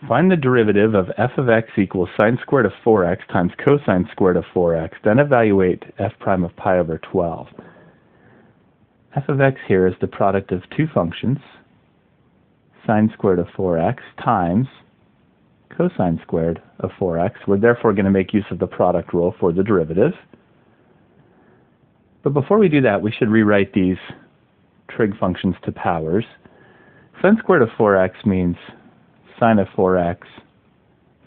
Find the derivative of f of x equals sine squared of 4x times cosine squared of 4x, then evaluate f prime of pi over 12. F of x here is the product of two functions, sine squared of 4x times cosine squared of 4x. We're therefore going to make use of the product rule for the derivative. But before we do that, we should rewrite these trig functions to powers. Sine squared of 4x means sine of 4x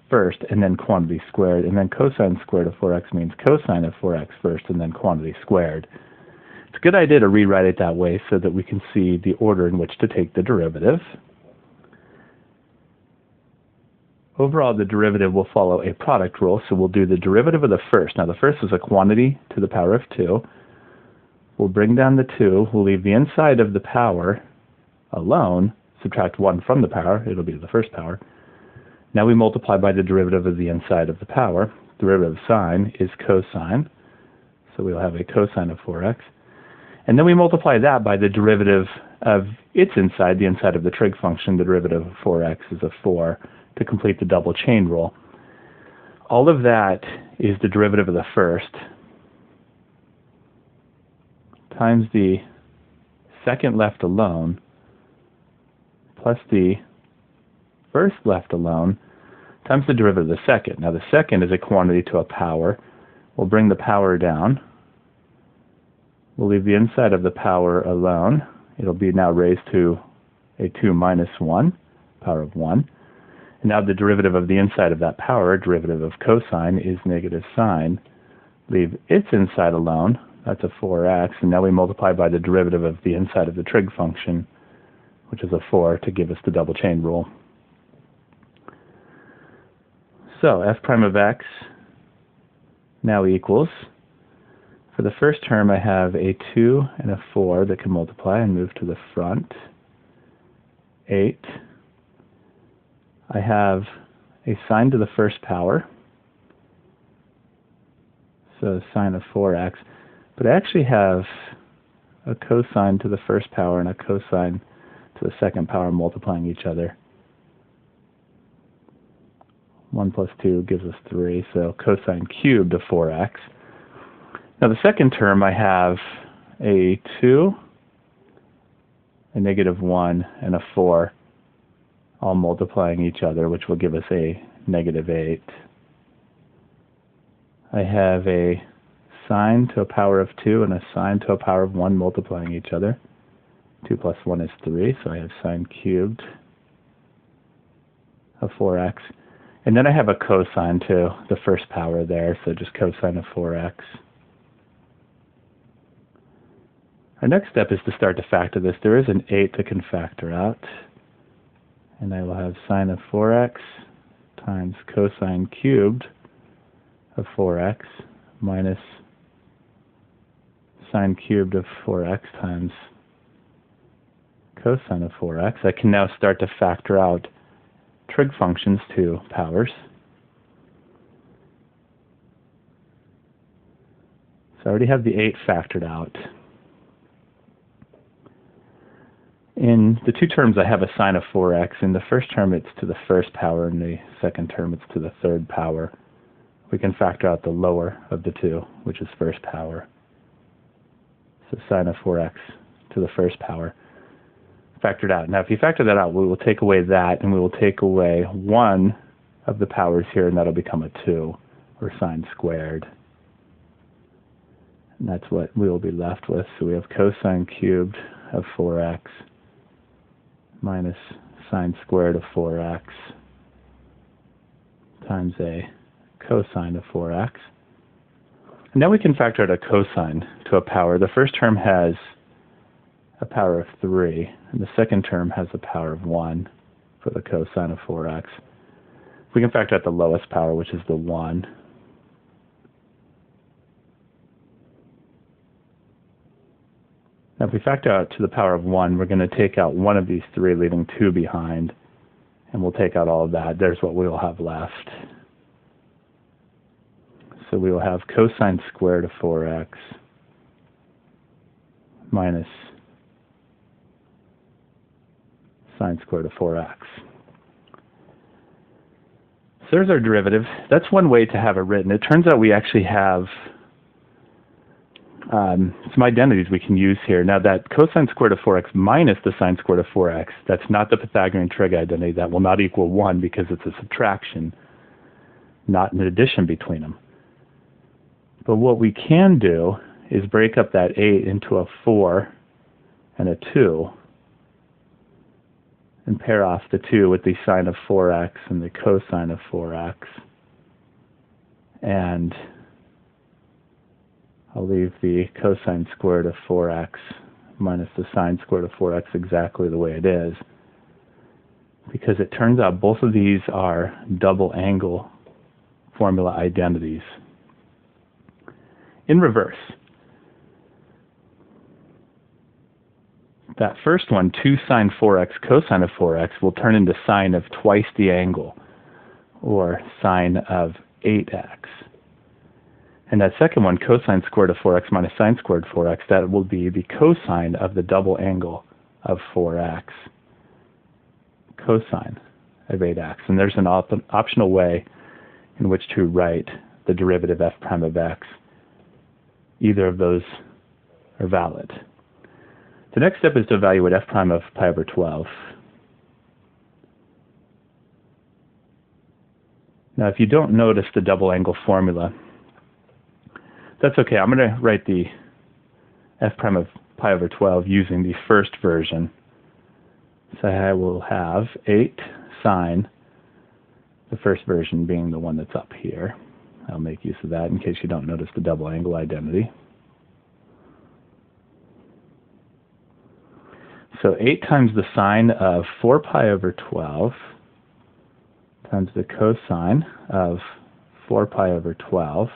first and then quantity squared, and then cosine squared of 4x means cosine of 4x first and then quantity squared. It's a good idea to rewrite it that way so that we can see the order in which to take the derivative. Overall, the derivative will follow a product rule, so we'll do the derivative of the first. Now the first is a quantity to the power of 2. We'll bring down the 2, we'll leave the inside of the power alone, subtract 1 from the power, it'll be the first power. Now we multiply by the derivative of the inside of the power. Derivative of sine is cosine, so we'll have a cosine of 4x. And then we multiply that by the derivative of its inside, the inside of the trig function. The derivative of 4x is a 4 to complete the double chain rule. All of that is the derivative of the first times the second left alone plus the first left alone times the derivative of the second. Now the second is a quantity to a power. We'll bring the power down. We'll leave the inside of the power alone. It'll be now raised to a 2 minus 1, power of 1. And now the derivative of the inside of that power, derivative of cosine, is negative sine. Leave its inside alone. That's a 4x. And now we multiply by the derivative of the inside of the trig function, which is a 4, to give us the double chain rule. So f prime of x now equals, for the first term I have a 2 and a 4 that can multiply and move to the front. 8. I have a sine to the first power, so sine of 4x. But I actually have a cosine to the first power and a cosine to the second power multiplying each other. 1 plus 2 gives us 3, so cosine cubed of 4x. Now the second term I have a 2, a negative 1, and a 4 all multiplying each other, which will give us a negative 8. I have a sine to a power of 2 and a sine to a power of 1 multiplying each other. 2 plus 1 is 3, so I have sine cubed of 4x. And then I have a cosine to the first power there, so just cosine of 4x. Our next step is to start to factor this. There is an 8 that can factor out. And I will have sine of 4x times cosine cubed of 4x minus sine cubed of 4x times cosine of 4x. I can now start to factor out trig functions to powers. So I already have the 8 factored out. In the two terms, I have a sine of 4x. In the first term, it's to the first power. In the second term, it's to the third power. We can factor out the lower of the two, which is first power. So sine of 4x to the first power, factored out. Now, if you factor that out, we will take away that, and we will take away one of the powers here, and that'll become a 2, or sine squared. And that's what we will be left with. So we have cosine cubed of 4x minus sine squared of 4x times a cosine of 4x. And now we can factor out a cosine to a power. The first term has a power of 3, and the second term has a power of 1 for the cosine of 4x. We can factor out the lowest power, which is the 1. Now if we factor out to the power of 1, we're going to take out one of these 3, leaving 2 behind, and we'll take out all of that. There's what we will have left. So we will have cosine squared of 4x minus sine squared of 4x. So there's our derivative. That's one way to have it written. It turns out we actually have some identities we can use here. Now that cosine squared of 4x minus the sine squared of 4x, that's not the Pythagorean trig identity. That will not equal 1 because it's a subtraction, not an addition between them. But what we can do is break up that 8 into a 4 and a 2 and pair off the 2 with the sine of 4x and the cosine of 4x. And I'll leave the cosine squared of 4x minus the sine squared of 4x exactly the way it is, because it turns out both of these are double angle formula identities. In reverse, that first one, 2 sine 4x cosine of 4x, will turn into sine of twice the angle, or sine of 8x. And that second one, cosine squared of 4x minus sine squared 4x, that will be the cosine of the double angle of 4x, cosine of 8x. And there's an optional way in which to write the derivative f prime of x. Either of those are valid. The next step is to evaluate f prime of pi over 12. Now, if you don't notice the double angle formula, that's okay. I'm going to write the f prime of pi over 12 using the first version. So I will have 8 sine, the first version being the one that's up here. I'll make use of that in case you don't notice the double angle identity. So 8 times the sine of 4 pi over 12 times the cosine of 4 pi over 12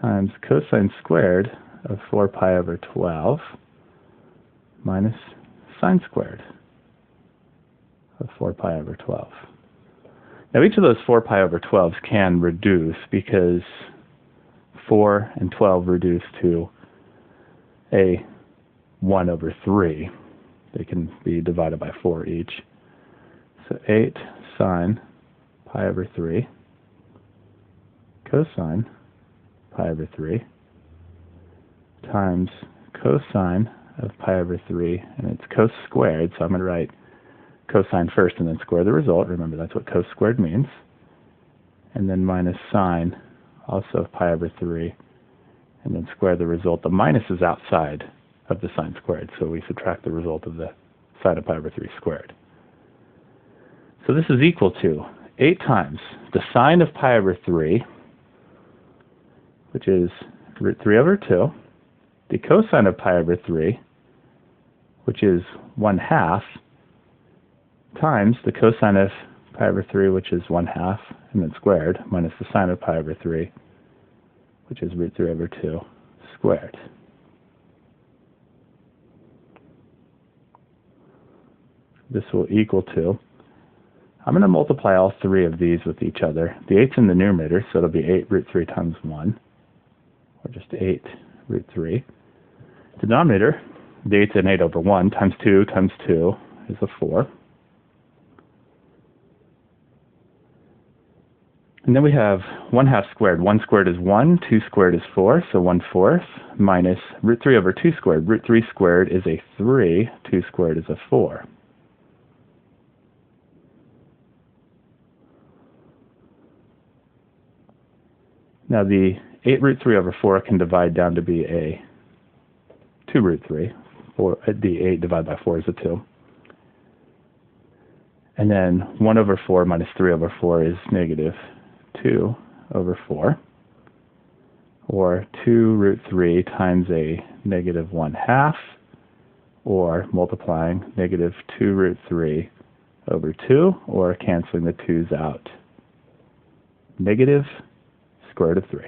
times cosine squared of 4 pi over 12 minus sine squared of 4 pi over 12. Now each of those 4 pi over 12s can reduce because 4 and 12 reduce to a 1 over 3. They can be divided by 4 each. So 8 sine pi over 3 cosine pi over 3 times cosine of pi over 3, and it's cos squared, so I'm going to write cosine first and then square the result. Remember, that's what cos squared means. And then minus sine, also of pi over 3, and then square the result. The minus is outside of the sine squared, so we subtract the result of the sine of pi over 3 squared. So this is equal to 8 times the sine of pi over 3, which is root 3 over 2, the cosine of pi over 3, which is 1/2, times the cosine of pi over 3, which is 1/2, and then squared, minus the sine of pi over 3, which is root 3 over 2, squared. This will equal to, I'm going to multiply all 3 of these with each other. The 8's in the numerator, so it'll be 8 root 3 times 1, or just 8 root 3. Denominator, the 8's an 8 over 1, times 2 is a 4. And then we have 1/2 squared. 1 squared is 1, 2 squared is 4, so 1/4, minus root 3 over 2 squared. Root 3 squared is a 3, 2 squared is a 4. Now the 8 root 3 over 4 can divide down to be a 2 root 3. The 8 divided by 4 is a 2. And then 1 over 4 minus 3 over 4 is negative 2 over 4, or 2 root 3 times a negative 1/2, or multiplying negative 2 root 3 over 2, or canceling the 2's out, negative square root of 3.